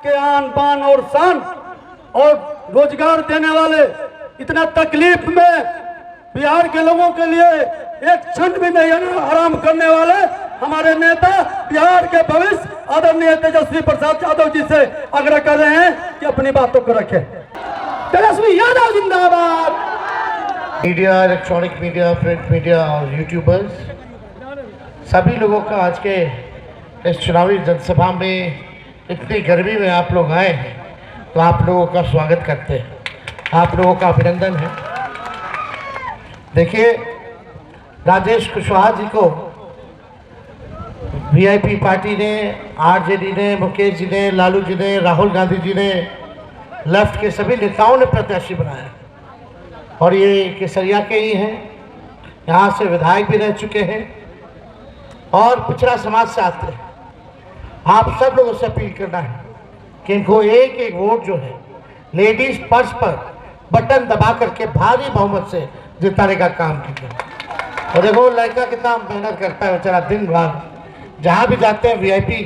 के आन बान और शान और रोजगार देने वाले, इतना तकलीफ में बिहार के लोगों के लिए एक क्षण भी नहीं आराम करने वाले हमारे नेता, बिहार के भविष्य आदरणीय तेजस्वी प्रसाद यादव जी से आग्रह कर रहे हैं कि अपनी बातों को रखें। तेजस्वी यादव जिंदाबाद। Media, electronic media, print media और यूट्यूबर्स, सभी लोगों का आज के इस चुनावी जनसभा में इतनी गर्मी में आप लोग आए हैं, तो आप लोगों का स्वागत करते हैं, आप लोगों का अभिनंदन है। देखिए, राजेश कुशवाहा जी को वीआईपी पार्टी ने, आरजेडी ने, मुकेश जी ने, लालू जी ने, राहुल गांधी जी ने, लेफ्ट के सभी नेताओं ने प्रत्याशी बनाया और ये केसरिया के ही हैं, यहाँ से विधायक भी रह चुके हैं और पिछड़ा समाज से आते हैं। आप सब लोगों से अपील करना है कि इनको एक एक वोट जो है लेडीज पर्स पर बटन दबा करके भारी बहुमत से जिताने का काम कीजिए। और देखो लड़का कितना मेहनत करता है बेचारा, दिन रात जहाँ भी जाते हैं, वीआईपी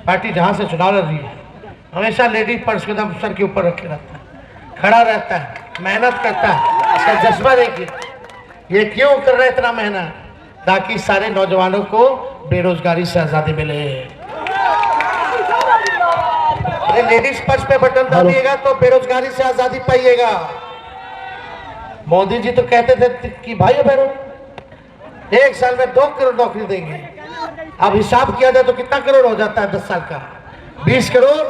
पार्टी जहाँ से चुनाव लड़ रही है, हमेशा लेडीज पर्स के दम सर के ऊपर रखे रहता है, खड़ा रहता है, मेहनत करता है। इसका जज्बा देखिए, ये क्यों कर रहा है इतना मेहनत, ताकि सारे नौजवानों को बेरोजगारी से आज़ादी मिले। लेडीज पर्स पे बटन दबाइएगा तो बेरोजगारी से आज़ादी पाइएगा। मोदी जी तो कहते थे कि भाइयों बहनों, एक साल में 2 करोड़ नौकरी देंगे। अब हिसाब किया जाए तो कितना करोड़ हो जाता है 10 साल का? 20 करोड़।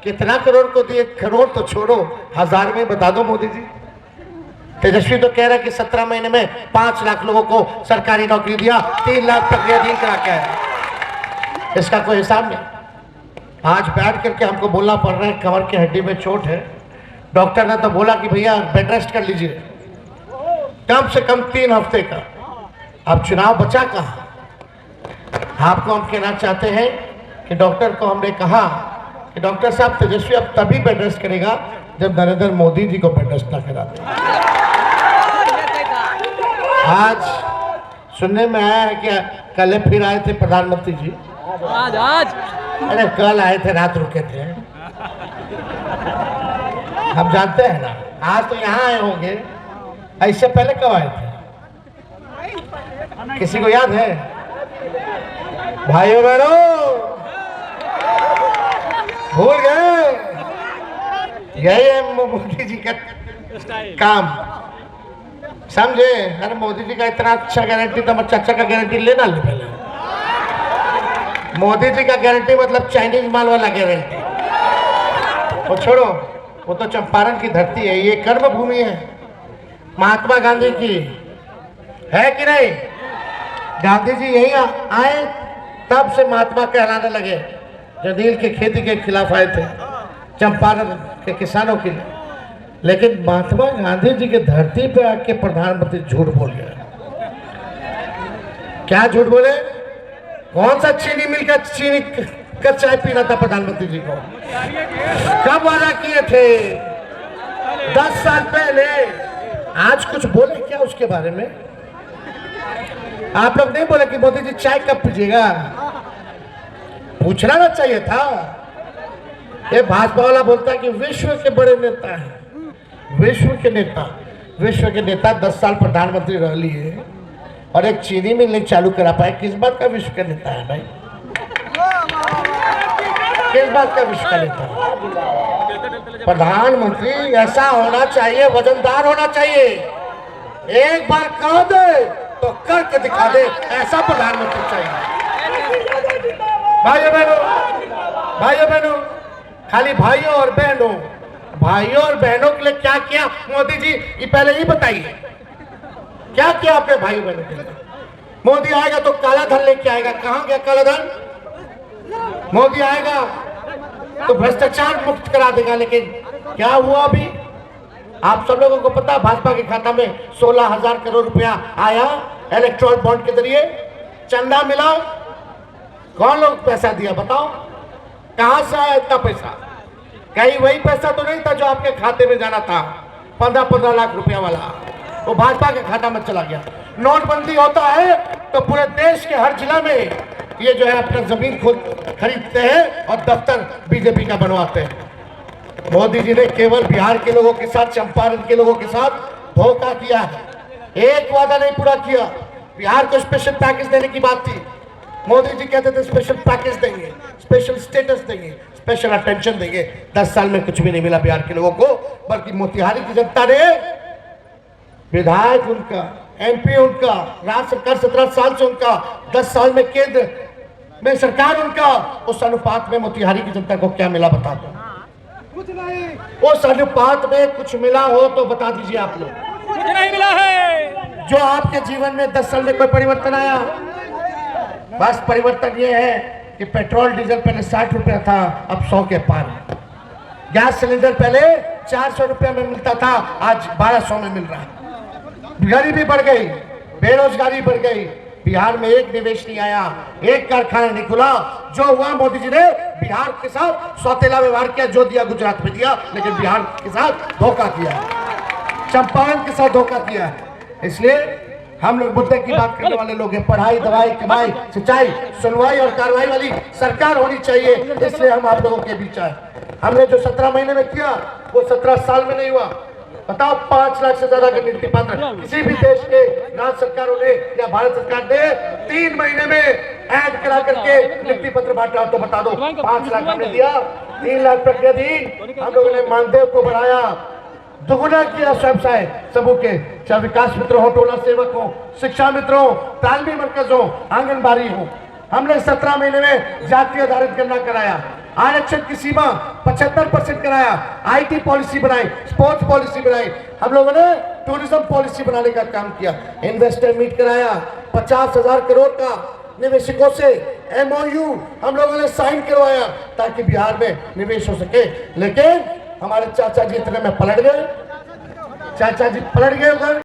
कितना करोड़ को दिए? करोड़ तो छोड़ो, 1000 में बता दो मोदी जी। तेजस्वी तो कह रहा है कि 17 महीने में 5 लाख लोगों को सरकारी नौकरी दिया, 3 लाख प्रक्रियाधीन करा के है। इसका कोई हिसाब नहीं। आज बैठ करके हमको बोलना पड़ रहा है, कमर की हड्डी में चोट है, डॉक्टर ने तो बोला कि भैया बेड रेस्ट कर लीजिए, कम से कम 3 हफ्ते का। अब चुनाव बचा कहाँ? आपको हम कहना चाहते हैं कि डॉक्टर को हमने कहा कि डॉक्टर साहब, तेजस्वी अब तभी बेड रेस्ट करेगा जब नरेंद्र मोदी जी को बेड रेस्ट ना करा दे। आज सुनने में आया है कि कल फिर आए थे प्रधानमंत्री जी। आज अरे कल आए थे, रात रुके थे। हम जानते हैं ना, आज तो यहाँ आए होंगे, इससे पहले कब आए थे? किसी को याद है? भाइयों बहनों, भूल गए? यही है मोदी जी का काम, समझे? अरे मोदी जी का इतना अच्छा गारंटी तो चाचा का गारंटी लेना ले पहले। मोदी जी का गारंटी मतलब चाइनीज माल वाला गारंटी। वो छोड़ो, वो तो चंपारण की धरती है, ये कर्म भूमि है महात्मा गांधी की, है कि नहीं? गांधी जी यही आए तब से महात्मा कहलाने लगे, जो नील की खेती के खिलाफ आए थे चंपारण के किसानों के लिए। लेकिन महात्मा गांधी जी की धरती पे आके प्रधानमंत्री झूठ बोल गया। क्या झूठ बोले? कौन सा चीनी मिल का चीनी का चाय पीना था प्रधानमंत्री जी को? कब वादा किए थे? 10 साल पहले। आज कुछ बोले क्या उसके बारे में? आप लोग नहीं बोले कि मोदी जी चाय कब पीजिएगा? पूछना ना चाहिए था। ये भाजपा वाला बोलता है कि विश्व के बड़े नेता हैं, विश्व के नेता 10 साल प्रधानमंत्री रह लिए और एक चीनी मिल नहीं चालू करा पाए। किस बात का विश्व का नेता है भाई? किस बात का विश्व का नेता? प्रधानमंत्री ऐसा होना चाहिए, वजनदार होना चाहिए, एक बार कह दे तो करके दिखा दे, ऐसा प्रधानमंत्री चाहिए। भाइयों बहनों, खाली भाइयों और बहनों के लिए क्या किया मोदी जी, ये पहले ही बताइए। क्या किया आपने भाइयों बहनों के लिए? मोदी आएगा तो काला धन लेके आएगा। कहाँ गया काला धन? मोदी आएगा तो भ्रष्टाचार मुक्त करा देगा। लेकिन क्या हुआ अभी? आप सब लोगों को पता, भाजपा के खाता में 16,000 करोड़ रुपया आया इलेक्ट्रॉल बॉन्ड के जरिए। चंदा मिला, कौन लोग पैसा दिया बताओ? कहां से आया इतना पैसा? कहीं वही पैसा तो नहीं था जो आपके खाते में जाना था, 15-15 लाख रुपया वाला, वो भाजपा के खाता में चला गया। नोटबंदी होता है तो पूरे देश के हर जिला में ये जो है अपना जमीन खुद खरीदते हैं और दफ्तर बीजेपी का बनवाते हैं। मोदी जी ने केवल बिहार के लोगों के साथ, चंपारण के लोगों के साथ धोखा किया है। एक वादा नहीं पूरा किया। बिहार को स्पेशल पैकेज देने की बात थी, मोदी जी कहते थे स्पेशल पैकेज देंगे, स्पेशल स्टेटस देंगे, स्पेशल अटेंशन देंगे। 10 साल में कुछ भी नहीं मिला बिहार के लोगों को, बल्कि मोतिहारी की जनता ने विधायक उनका, एमपी उनका, राज्य सरकार 17 साल से उनका, 10 साल में केंद्र में सरकार उनका, उस अनुपात में मोतिहारी की जनता को क्या मिला बता दो। कुछ नहीं, उस अनुपात में कुछ मिला हो तो बता दीजिए आप लोग। कुछ नहीं मिला है। जो आपके जीवन में 10 साल में कोई परिवर्तन आया? बस परिवर्तन ये है कि पेट्रोल डीजल पहले 60 रुपया था, अब 100 के पार। गैस सिलेंडर पहले 400 रुपया में मिलता था, आज 1200 में मिल रहा है। गरीबी बढ़ गई, बेरोजगारी बढ़ गई, बिहार में एक निवेश नहीं आया, एक कारखाना नहीं खुला। जो हुआ, मोदी जी ने बिहार के साथ सौतेला व्यवहार किया, जो दिया गुजरात में दिया, लेकिन बिहार के साथ धोखा किया, चंपारण के साथ धोखा किया। इसलिए हम लोग मुद्दे की बात करने वाले लोग हैं। पढ़ाई, दवाई, कमाई, सिंचाई, सुनवाई और कार्रवाई वाली सरकार होनी चाहिए, इसलिए हम आप लोगों के बीच आए। हमने जो 17 महीने में किया वो 17 साल में नहीं हुआ। बताओ, 5 लाख से ज्यादा का नियुक्ति पत्र किसी भी देश के राज्य सरकारों ने या भारत सरकार ने 3 महीने में ऐड करा करके नियुक्ति पत्र बांटा, तो बता दो 5 लाख हमने दिया, 3 लाख प्रक्रिया दी। हम लोगों ने मानदेय को बढ़ाया, दुगुना किया व्यवसाय समूह के, चाहे विकास मित्र हो, टोला सेवक हो, शिक्षा मित्र हो, तालमी मरकज हो, आंगनबाड़ी हो। हमने 17 महीने में जाति आधारित गणना कराया, आरक्षण की सीमा 75% कराया, आईटी पॉलिसी बनाई, स्पोर्ट्स पॉलिसी बनाई। हम लोगों ने टूरिज्म पॉलिसी बनाने का काम किया, इन्वेस्टर मीट कराया, 50,000 करोड़ का निवेशकों से MOU हम लोगों ने साइन करवाया ताकि बिहार में निवेश हो सके। लेकिन हमारे चाचा जी इतने में पलट गए, चाचा जी पलट गए उधर।